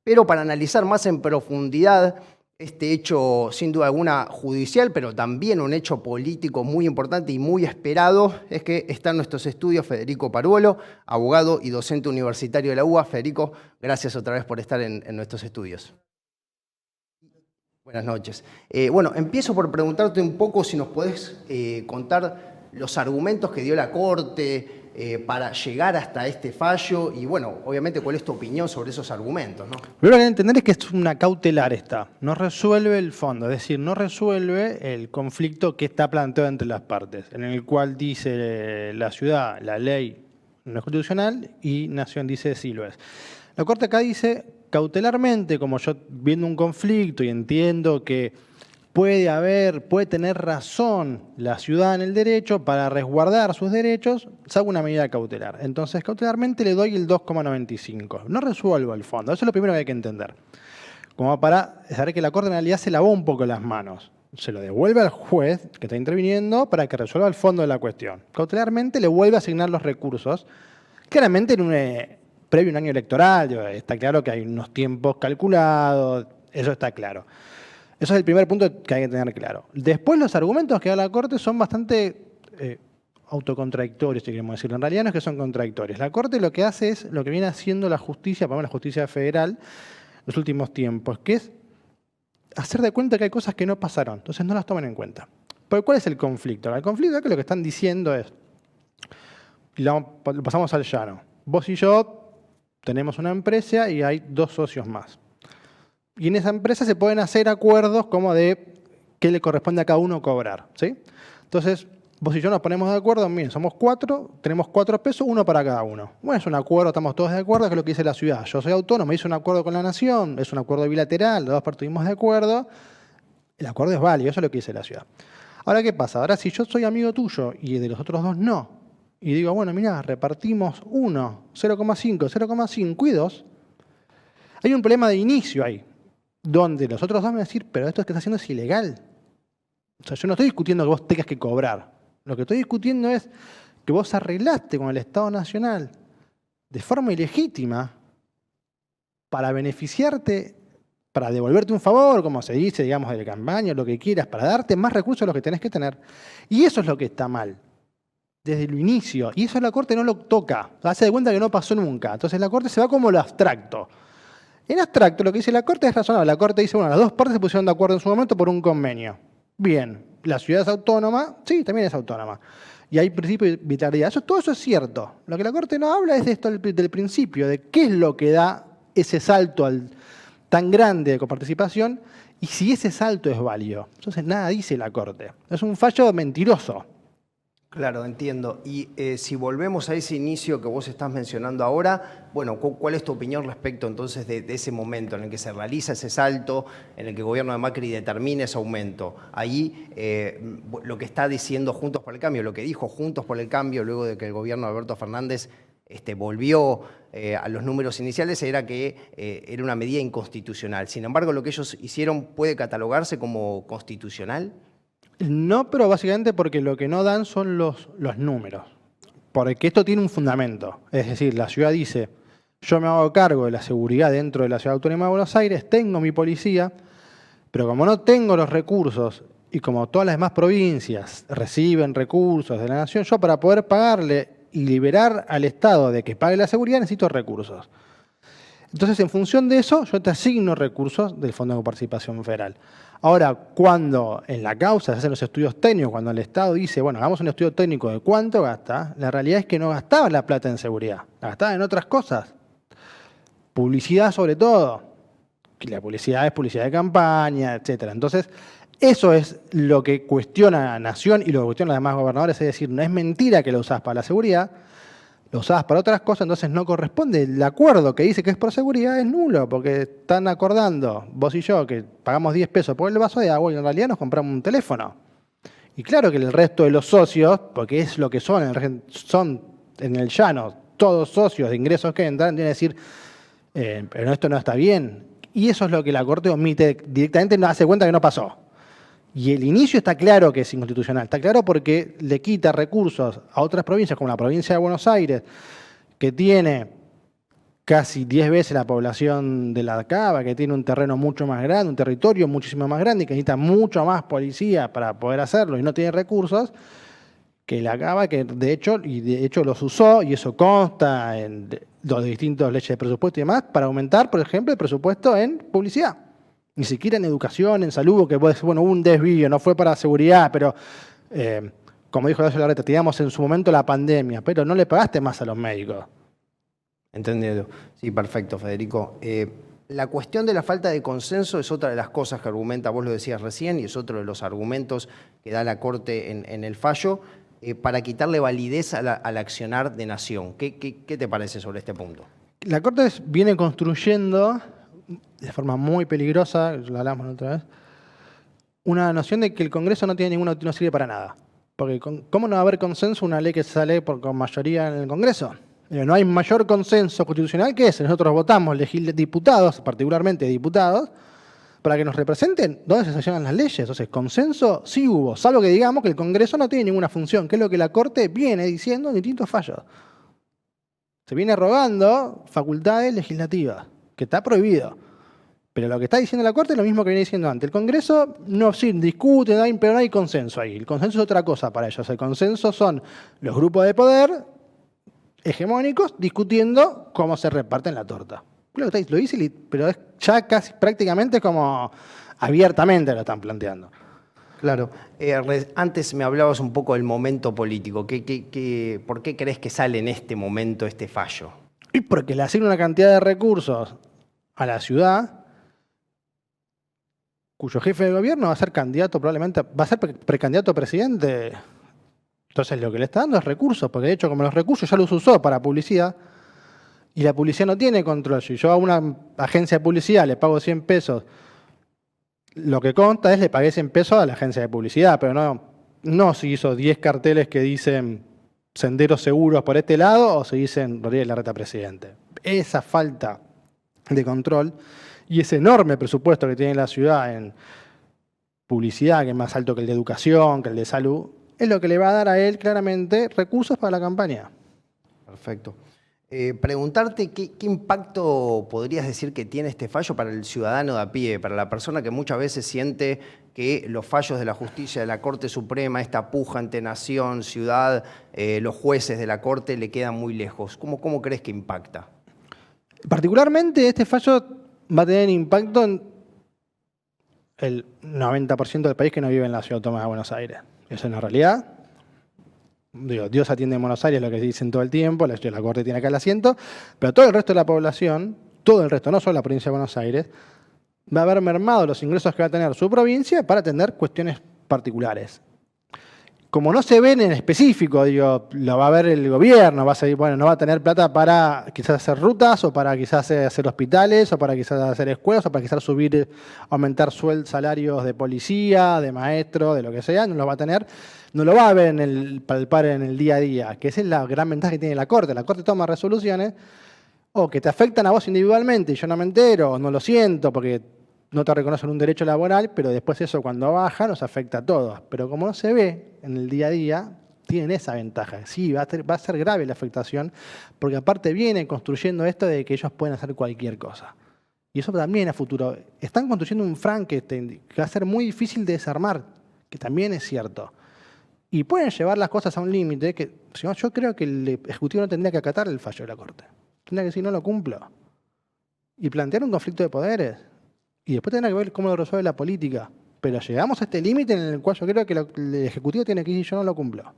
Pero para analizar más en profundidad este hecho, sin duda alguna, judicial, pero también un hecho político muy importante y muy esperado, es que está en nuestros estudios Federico Paruolo, abogado y docente universitario de la UBA. Federico, gracias otra vez por estar en nuestros estudios. Buenas noches. Bueno, empiezo por preguntarte un poco si nos podés contar los argumentos que dio la Corte para llegar hasta este fallo y, bueno, obviamente, cuál es tu opinión sobre esos argumentos, ¿no? Primero que hay que entender es que es una cautelar esta, no resuelve el fondo, es decir, no resuelve el conflicto que está planteado entre las partes, en el cual dice la ciudad, la ley no es constitucional y Nación dice sí lo es. La Corte acá dice cautelarmente, como yo viendo un conflicto y entiendo que puede tener razón la ciudad en el derecho para resguardar sus derechos, saco una medida cautelar. Entonces, cautelarmente le doy el 2,95. No resuelvo el fondo, eso es lo primero que hay que entender. Como para saber que la Corte en realidad se lavó un poco las manos. Se lo devuelve al juez que está interviniendo para que resuelva el fondo de la cuestión. Cautelarmente le vuelve a asignar los recursos. Claramente previo a un año electoral, está claro que hay unos tiempos calculados, eso está claro. Eso es el primer punto que hay que tener claro. Después los argumentos que da la Corte son bastante autocontradictorios, si queremos decirlo. En realidad no es que son contradictorios. La Corte lo que hace es lo que viene haciendo la justicia, por ejemplo la justicia federal, en los últimos tiempos, que es hacer de cuenta que hay cosas que no pasaron. Entonces no las toman en cuenta. Pero ¿cuál es el conflicto? El conflicto es que lo que están diciendo es, lo pasamos al llano. Vos y yo tenemos una empresa y hay 2 socios más. Y en esa empresa se pueden hacer acuerdos como de qué le corresponde a cada uno cobrar, ¿sí? Entonces, vos y yo nos ponemos de acuerdo, miren, somos 4, tenemos 4 pesos, 1 para cada uno. Bueno, es un acuerdo, estamos todos de acuerdo, que es lo que dice la ciudad. Yo soy autónomo, hice un acuerdo con la Nación, es un acuerdo bilateral, los 2 partes estuvimos de acuerdo, el acuerdo es válido, eso es lo que dice la ciudad. Ahora, ¿qué pasa? Ahora, si yo soy amigo tuyo y de los otros 2 no, y digo, bueno, mirá, repartimos 1, 0,5, 0,5 y 2, hay un problema de inicio ahí, donde los otros 2 me van a decir, pero esto que estás haciendo es ilegal. O sea, yo no estoy discutiendo que vos tengas que cobrar. Lo que estoy discutiendo es que vos arreglaste con el Estado Nacional de forma ilegítima para beneficiarte, para devolverte un favor, como se dice, digamos, de campaña, lo que quieras, para darte más recursos de los que tenés que tener. Y eso es lo que está mal, desde el inicio. Y eso la Corte no lo toca. Hace de cuenta que no pasó nunca. Entonces la Corte se va como lo abstracto. En abstracto, lo que dice la Corte es razonable. La Corte dice, bueno, las 2 partes se pusieron de acuerdo en su momento por un convenio. Bien, la ciudad es autónoma, sí, también es autónoma. Y hay principio de arbitrariedad. Todo eso es cierto. Lo que la Corte no habla es de esto del principio, de qué es lo que da ese salto tan grande de coparticipación y si ese salto es válido. Entonces nada dice la Corte. Es un fallo mentiroso. Claro, entiendo. Y si volvemos a ese inicio que vos estás mencionando ahora, bueno, ¿cuál es tu opinión respecto entonces de ese momento en el que se realiza ese salto, en el que el gobierno de Macri determina ese aumento? Ahí lo que está diciendo Juntos por el Cambio, lo que dijo Juntos por el Cambio luego de que el gobierno de Alberto Fernández volvió a los números iniciales, era que era una medida inconstitucional. Sin embargo, lo que ellos hicieron puede catalogarse como constitucional. No, pero básicamente porque lo que no dan son los números. Porque esto tiene un fundamento. Es decir, la ciudad dice, yo me hago cargo de la seguridad dentro de la Ciudad Autónoma de Buenos Aires, tengo mi policía, pero como no tengo los recursos y como todas las demás provincias reciben recursos de la Nación, yo para poder pagarle y liberar al Estado de que pague la seguridad necesito recursos. Entonces, en función de eso, yo te asigno recursos del Fondo de Coparticipación Federal. Ahora, cuando en la causa se hacen los estudios técnicos, cuando el Estado dice, bueno, hagamos un estudio técnico de cuánto gasta, la realidad es que no gastaba la plata en seguridad, la gastaba en otras cosas. Publicidad sobre todo, que la publicidad es publicidad de campaña, etc. Entonces, eso es lo que cuestiona la Nación y lo que cuestionan los demás gobernadores, es decir, no es mentira que lo usás para la seguridad, lo usabas para otras cosas, entonces no corresponde. El acuerdo que dice que es por seguridad es nulo, porque están acordando, vos y yo, que pagamos 10 pesos por el vaso de agua y en realidad nos compramos un teléfono. Y claro que el resto de los socios, porque es lo que son en el llano, todos socios de ingresos que entran, tienen que decir, pero esto no está bien. Y eso es lo que la Corte omite directamente, no hace cuenta que no pasó. Y el inicio está claro que es inconstitucional. Está claro porque le quita recursos a otras provincias, como la provincia de Buenos Aires, que tiene casi 10 veces la población de La Cava, que tiene un terreno mucho más grande, un territorio muchísimo más grande y que necesita mucho más policía para poder hacerlo y no tiene recursos, que La Cava, que de hecho los usó, y eso consta en los distintos leyes de presupuesto y demás, para aumentar, por ejemplo, el presupuesto en publicidad. Ni siquiera en educación, en salud, que puede ser, bueno, hubo un desvío, no fue para seguridad, pero como dijo Horacio Larreta, teníamos en su momento la pandemia, pero no le pagaste más a los médicos. Entendido. Sí, perfecto, Federico. La cuestión de la falta de consenso es otra de las cosas que argumenta, vos lo decías recién, y es otro de los argumentos que da la Corte en el fallo, para quitarle validez al accionar de nación. ¿Qué te parece sobre este punto? La Corte viene construyendo, de forma muy peligrosa, lo hablamos la otra vez, una noción de que el Congreso no no sirve para nada. Porque ¿cómo no va a haber consenso una ley que sale con mayoría en el Congreso? No hay mayor consenso constitucional que ese. Nosotros votamos diputados, particularmente diputados, para que nos representen dónde se sancionan las leyes. Entonces, consenso sí hubo, salvo que digamos que el Congreso no tiene ninguna función, que es lo que la Corte viene diciendo en distintos fallos. Se viene rogando facultades legislativas, que está prohibido. Pero lo que está diciendo la Corte es lo mismo que viene diciendo antes. El Congreso no sí, discute, pero no hay consenso ahí. El consenso es otra cosa para ellos. El consenso son los grupos de poder hegemónicos discutiendo cómo se reparten la torta. Lo dice, pero es ya casi prácticamente como abiertamente lo están planteando. Claro. Antes me hablabas un poco del momento político. ¿Por qué crees que sale en este momento este fallo? Y porque le asigna una cantidad de recursos a la ciudad, cuyo jefe de gobierno va a ser candidato, probablemente va a ser precandidato a presidente. Entonces lo que le está dando es recursos, porque de hecho como los recursos ya los usó para publicidad, y la publicidad no tiene control. Si yo a una agencia de publicidad le pago 100 pesos, lo que consta es le pagué 100 pesos a la agencia de publicidad, pero no si hizo 10 carteles que dicen senderos seguros por este lado o si dicen Rodríguez Larreta presidente. Esa falta de control y ese enorme presupuesto que tiene la ciudad en publicidad, que es más alto que el de educación, que el de salud, es lo que le va a dar a él claramente recursos para la campaña. Perfecto. Preguntarte qué impacto podrías decir que tiene este fallo para el ciudadano de a pie, para la persona que muchas veces siente que los fallos de la justicia de la Corte Suprema, esta puja entre nación, ciudad, los jueces de la Corte le quedan muy lejos. ¿Cómo crees que impacta? Particularmente este fallo va a tener impacto en el 90% del país que no vive en la ciudad autónoma de Buenos Aires. Eso es una realidad. Digo, Dios atiende en Buenos Aires, lo que dicen todo el tiempo, la Corte tiene acá el asiento, pero todo el resto de la población, todo el resto, no solo la provincia de Buenos Aires, va a haber mermado los ingresos que va a tener su provincia para atender cuestiones particulares. Como no se ven en específico, digo, lo va a ver el gobierno, va a seguir, bueno, no va a tener plata para quizás hacer rutas, o para quizás hacer hospitales, o para quizás hacer escuelas, o para quizás aumentar salarios de policía, de maestro, de lo que sea, no lo va a tener. No lo va a ver palpar en el día a día, que esa es la gran ventaja que tiene la Corte. La Corte toma resoluciones que te afectan a vos individualmente y yo no me entero, o no lo siento porque no te reconocen un derecho laboral, pero después eso cuando baja nos afecta a todos. Pero como no se ve en el día a día, tienen esa ventaja. Sí, va a ser grave la afectación, porque aparte vienen construyendo esto de que ellos pueden hacer cualquier cosa. Y eso también a futuro. Están construyendo un Frankenstein que va a ser muy difícil de desarmar, que también es cierto. Y pueden llevar las cosas a un límite que yo creo que el Ejecutivo no tendría que acatar el fallo de la Corte. Tendría que decir, no lo cumplo. Y plantear un conflicto de poderes. Y después tendrá que ver cómo lo resuelve la política. Pero llegamos a este límite en el cual yo creo que el Ejecutivo tiene que decir, yo no lo cumplo.